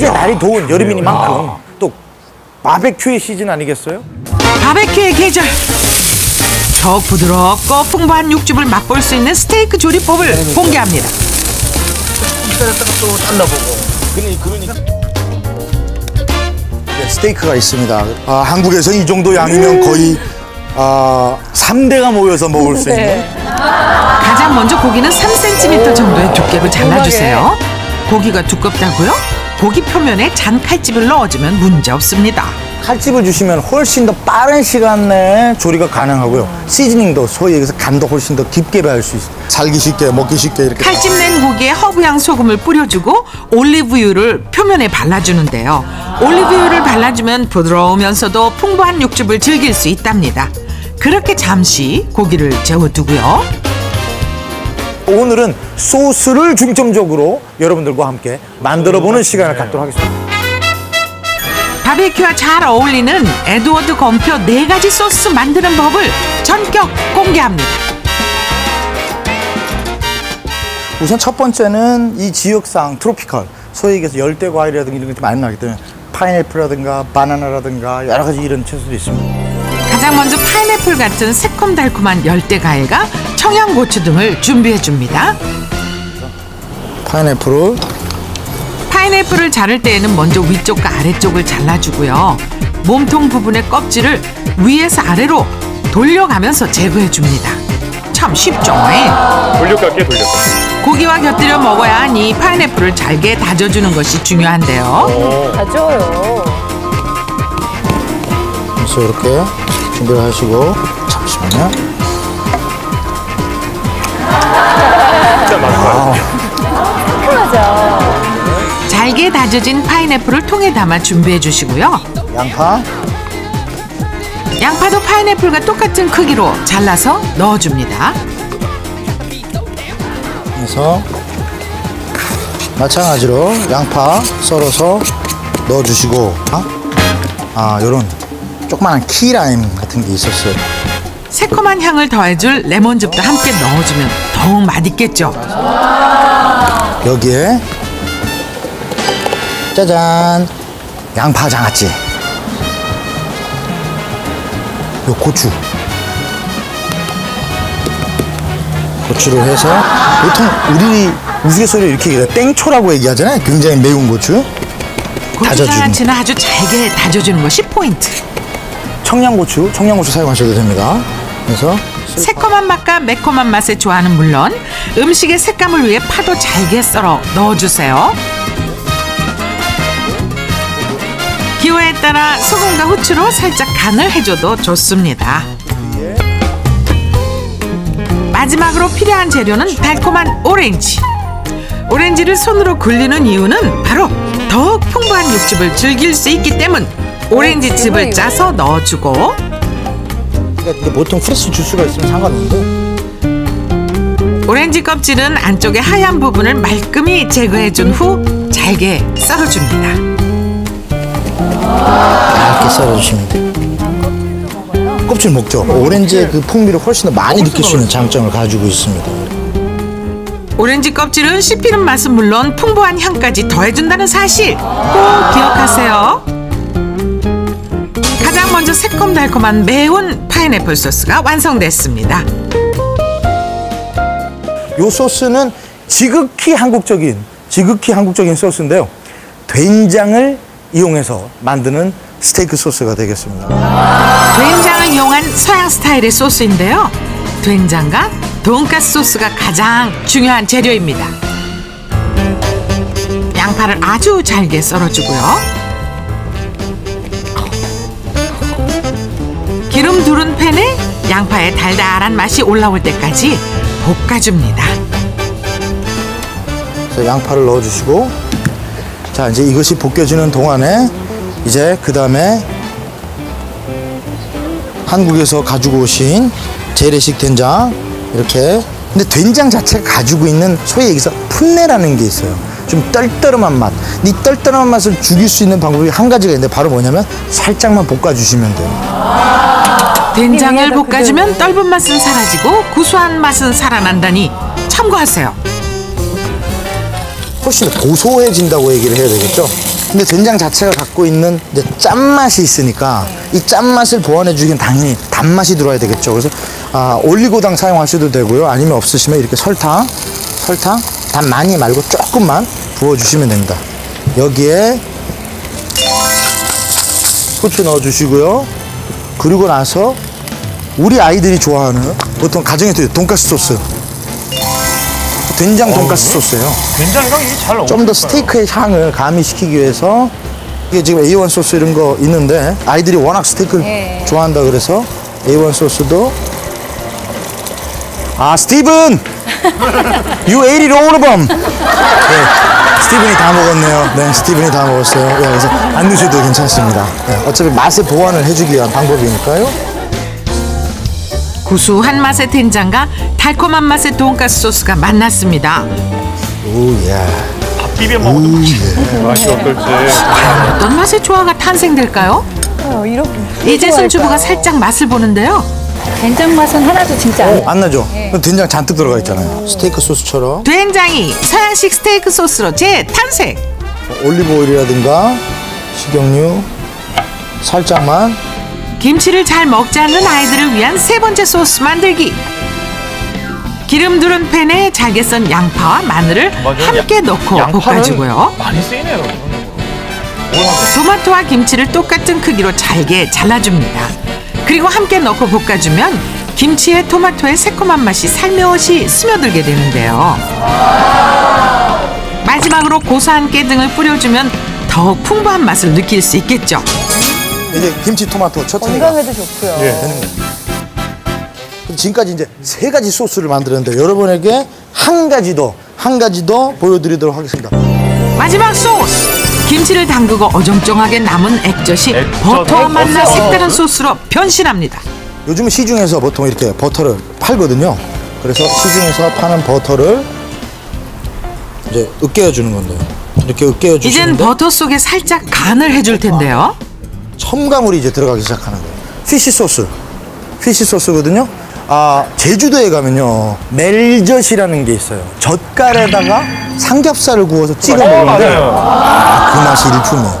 꽤 날이 더운 여름이니만큼 또 바베큐의 시즌 아니겠어요? 바베큐의 계절. 저 부드럽고 풍부한 육즙을 맛볼 수 있는 스테이크 조리법을 공개합니다. 또 잘라보고. 그러니까. 네, 스테이크가 있습니다. 한국에서 이 정도 양이면 거의 3대가 모여서 먹을 수 있는. 가장 먼저 고기는 3cm 정도의 두께로 잘라주세요. 고기가 두껍다고요? 고기 표면에 잔 칼집을 넣어주면 문제 없습니다. 칼집을 주시면 훨씬 더 빠른 시간 내에 조리가 가능하고요. 시즈닝도 소위 얘기해서 간도 훨씬 더 깊게 배할 수 있어요. 살기 쉽게, 먹기 쉽게 이렇게. 칼집 낸 고기에 허브향 소금을 뿌려주고 올리브유를 표면에 발라주는데요. 올리브유를 발라주면 부드러우면서도 풍부한 육즙을 즐길 수 있답니다. 그렇게 잠시 고기를 재워두고요. 오늘은 소스를 중점적으로 여러분들과 함께 만들어보는 시간을 갖도록 하겠습니다. 바베큐와 잘 어울리는 에드워드 건표 4가지 소스 만드는 법을 전격 공개합니다. 우선 첫 번째는 이 지역상 트로피컬, 소위 얘기해서 열대 과일이라든가 이런 것들이 많이 나기 때문에 파인애플이라든가 바나나라든가 여러 가지 이런 채소도 있습니다. 가장 먼저 파인애플 같은 새콤달콤한 열대 과일과 청양고추 등을 준비해 줍니다. 파인애플을 자를 때에는 먼저 위쪽과 아래쪽을 잘라주고요. 몸통 부분의 껍질을 위에서 아래로 돌려가면서 제거해 줍니다. 참 쉽죠? 돌려깎게 돌려깎게. 고기와 곁들여 먹어야 하니 파인애플을 잘게 다져주는 것이 중요한데요. 다져요. 그래서 이렇게 준비를 하시고 잠시만요. 진짜 맛있어요. 시원하죠. 잘게 다져진 파인애플을 통에 담아 준비해 주시고요. 양파도 파인애플과 똑같은 크기로 잘라서 넣어줍니다. 그래서 마찬가지로 양파 썰어서 넣어주시고 요런 조그마한 키라임 같은 게 있었어요. 새콤한 향을 더해줄 레몬즙도 함께 넣어주면 더욱 맛있겠죠. 여기에 짜잔 양파 장아찌, 요 고추를 해서 보통 우리 우스갯소리로 이렇게 얘기해요. 땡초라고 얘기하잖아요. 굉장히 매운 고추 고추 장아찌는 아주 잘게 다져주는 것이 포인트. 청양고추 사용하셔도 됩니다. 그래서 새콤한 맛과 매콤한 맛의 조화는 물론 음식의 색감을 위해 파도 잘게 썰어 넣어주세요. 기호에 따라 소금과 후추로 살짝 간을 해줘도 좋습니다. 마지막으로 필요한 재료는 달콤한 오렌지. 오렌지를 손으로 굴리는 이유는 바로 더욱 풍부한 육즙을 즐길 수 있기 때문. 오렌지즙을 짜서 넣어주고 보통 프레시 주스가 있으면 상관없는데 오렌지 껍질은 안쪽의 하얀 부분을 말끔히 제거해준 후 잘게 썰어줍니다. 얇게 썰어주시면 돼요. 껍질 먹죠. 오렌지의 그 풍미를 훨씬 더 많이 느낄 수 있는 장점을 가지고 있습니다. 오렌지 껍질은 씹히는 맛은 물론 풍부한 향까지 더해준다는 사실 꼭 기억하세요. 가장 먼저 새콤달콤한 매운 파인애플 소스가 완성됐습니다. 이 소스는 지극히 한국적인 소스인데요. 된장을 이용해서 만드는 스테이크 소스가 되겠습니다. 된장을 이용한 서양 스타일의 소스인데요. 된장과 돈가스 소스가 가장 중요한 재료입니다. 양파를 아주 잘게 썰어주고요. 기름 두른 팬에 양파의 달달한 맛이 올라올 때까지 볶아줍니다. 그래서 양파를 넣어주시고, 자 이제 이것이 볶여지는 동안에 이제 그 다음에 한국에서 가지고 오신 재래식 된장 이렇게. 근데 된장 자체가 가지고 있는 소위 얘기해서 풋내라는 게 있어요. 좀 떨떠름한 맛. 이 떨떠름한 맛을 죽일 수 있는 방법이 한 가지가 있는데 바로 뭐냐면 살짝만 볶아주시면 돼요. 된장을 볶아주면 떫은 맛은 사라지고 구수한 맛은 살아난다니 참고하세요. 훨씬 고소해진다고 얘기를 해야 되겠죠. 근데 된장 자체가 갖고 있는 이제 짠맛이 있으니까 이 짠맛을 보완해주긴 당연히 단맛이 들어야 되겠죠. 그래서 올리고당 사용하셔도 되고요. 아니면 없으시면 이렇게 설탕 단 많이 말고 조금만 부어주시면 됩니다. 여기에 후추 넣어주시고요. 그리고 나서 우리 아이들이 좋아하는 보통 가정에서 돈가스 소스, 된장 돈가스 소스예요. 된장이랑 이게 잘 어울려요. 좀 더 스테이크의 향을 가미시키기 위해서 이게 지금 A1 소스 이런 거 있는데 아이들이 워낙 스테이크를 좋아한다 그래서 A1 소스도 스티븐! You ate it all of them! 네, 스티븐이 다 먹었네요. 네, 스티븐이 다 먹었어요. 네, 그래서 안 드셔도 괜찮습니다. 네, 어차피 맛의 보완을 해주기 위한 방법이니까요. 구수한 맛의 된장과 달콤한 맛의 돈가스 소스가 만났습니다. 오예. 밥 비벼 먹어도 맛이 어떨지. 어떤 맛의 조화가 탄생될까요? 이렇게. 이재순 주부가 살짝 맛을 보는데요. 된장 맛은 하나도 진짜 안 나요. 안 나죠? 된장 잔뜩 들어가 있잖아요. 스테이크 소스처럼 된장이 서양식 스테이크 소스로 재탄생. 올리브 오일이라든가 식용유 살짝만. 김치를 잘 먹지 않는 아이들을 위한 세 번째 소스 만들기. 기름 두른 팬에 잘게 썬 양파와 마늘을 함께 넣고 볶아주고요. 많이 쓰이네요. 토마토와 김치를 똑같은 크기로 잘게 잘라줍니다. 그리고 함께 넣고 볶아주면 김치에 토마토의 새콤한 맛이 살며시 스며들게 되는데요. 마지막으로 고소한 깨등을 뿌려주면 더욱 풍부한 맛을 느낄 수 있겠죠. 이제 김치 토마토 처트니가 건강에도 좋고요. 되는 거예요. 지금까지 이제 세 가지 소스를 만들었는데 여러분에게 한 가지 더 보여드리도록 하겠습니다. 마지막 소스! 김치를 담그고 어정쩡하게 남은 액젓이 버터와 만나 색다른 소스로 변신합니다. 요즘은 시중에서 보통 이렇게 버터를 팔거든요. 그래서 시중에서 파는 버터를 이제 으깨어주는 건데요. 이렇게 이젠 으깨어주시는데 버터 속에 살짝 간을 해줄 텐데요. 첨가물이 이제 들어가기 시작하는 거예요. 피시 소스거든요. 제주도에 가면요 멜젓이라는 게 있어요. 젓갈에다가 삼겹살을 구워서 찍어 먹는데 그 맛이 일품이에요.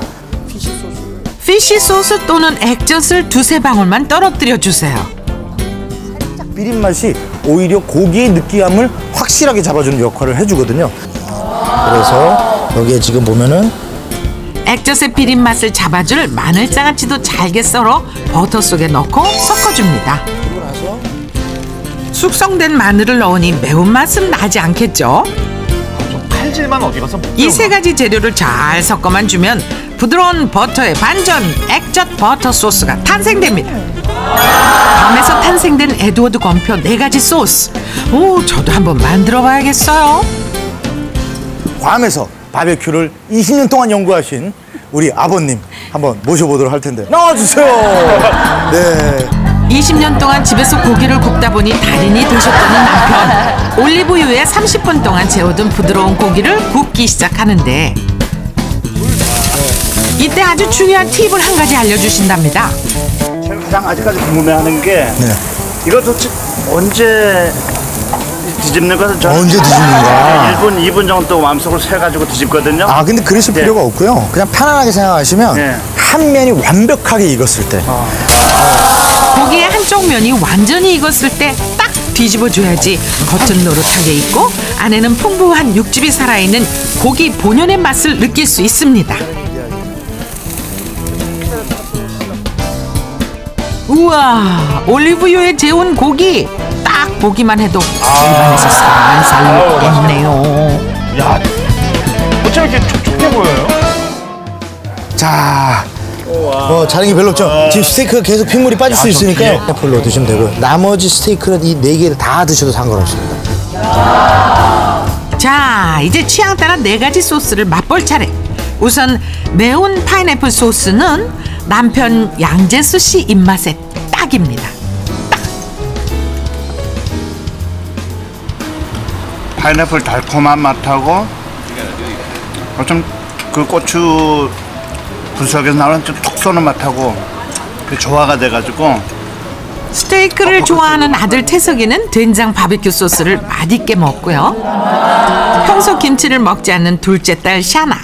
피쉬 소스 또는 액젓을 두세 방울만 떨어뜨려 주세요. 비린 맛이 오히려 고기의 느끼함을 확실하게 잡아주는 역할을 해주거든요. 그래서 여기에 지금 보면은 액젓의 비린 맛을 잡아줄 마늘장아찌도 잘게 썰어 버터 속에 넣고 섞어줍니다. 숙성된 마늘을 넣으니 매운맛은 나지 않겠죠? 칼질만 어디 가서 이 세 가지 재료를 잘 섞어만 주면 부드러운 버터의 반전 액젓 버터 소스가 탄생됩니다. 밤에서 탄생된 에드워드 건표 4가지 소스. 저도 한번 만들어 봐야겠어요. 괌에서 바베큐를 20년 동안 연구하신 우리 아버님 한번 모셔보도록 할 텐데 나와주세요. 네. 20년 동안 집에서 고기를 굽다 보니 달인이 되셨다는 남편. 올리브유에 30분 동안 재워둔 부드러운 고기를 굽기 시작하는데 이때 아주 중요한 팁을 한 가지 알려주신답니다. 제가 가장 아직까지 궁금해하는 게 네. 이거 도대체 언제 뒤집는 것은 저는 언제 뒤집는가? 1분, 2분 정도 마음속으로 세가지고 뒤집거든요. 근데 그러실 필요가 없고요. 그냥 편안하게 생각하시면 네. 한 면이 완벽하게 익었을 때 고기의 한쪽 면이 완전히 익었을 때 딱 뒤집어줘야지 겉은 노릇하게 익고 안에는 풍부한 육즙이 살아있는 고기 본연의 맛을 느낄 수 있습니다. 우와, 올리브유에 재운 고기 딱 보기만 해도 입안에서 살살 녹겠네요. 야, 어쩜 이렇게 촉촉해 보여요? 자, 자랑이 별로 없죠. 지금 스테이크가 계속 핏물이 빠질 수 있으니까요. 애플로 드시면 되고요. 나머지 스테이크는 이 4개를 다 드셔도 상관없습니다. 자, 이제 취향 따라 4가지 소스를 맛볼 차례. 우선 매운 파인애플 소스는 남편 양재수 씨 입맛에 딱입니다. 파인애플 달콤한 맛하고 좀 그 고추 구석에서 나오는 좀 톡 쏘는 맛하고 그 조화가 돼가지고 스테이크를 좋아하는 아들 태석이는 된장 바비큐 소스를 맛있게 먹고요. 평소 김치를 먹지 않는 둘째 딸 샤나.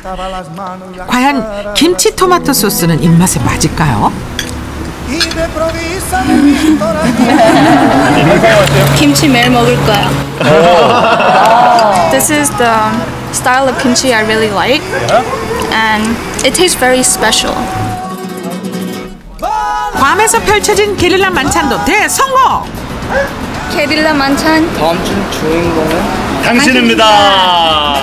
과연 김치 토마토 소스는 입맛에 맞을까요? 김치 매일 먹을 거야. This is the style of kimchi I really like, and it tastes very special. 괌에서 펼쳐진 게릴라 만찬도 대성공! 게릴라 만찬. 다음 주 주인공은 당신입니다.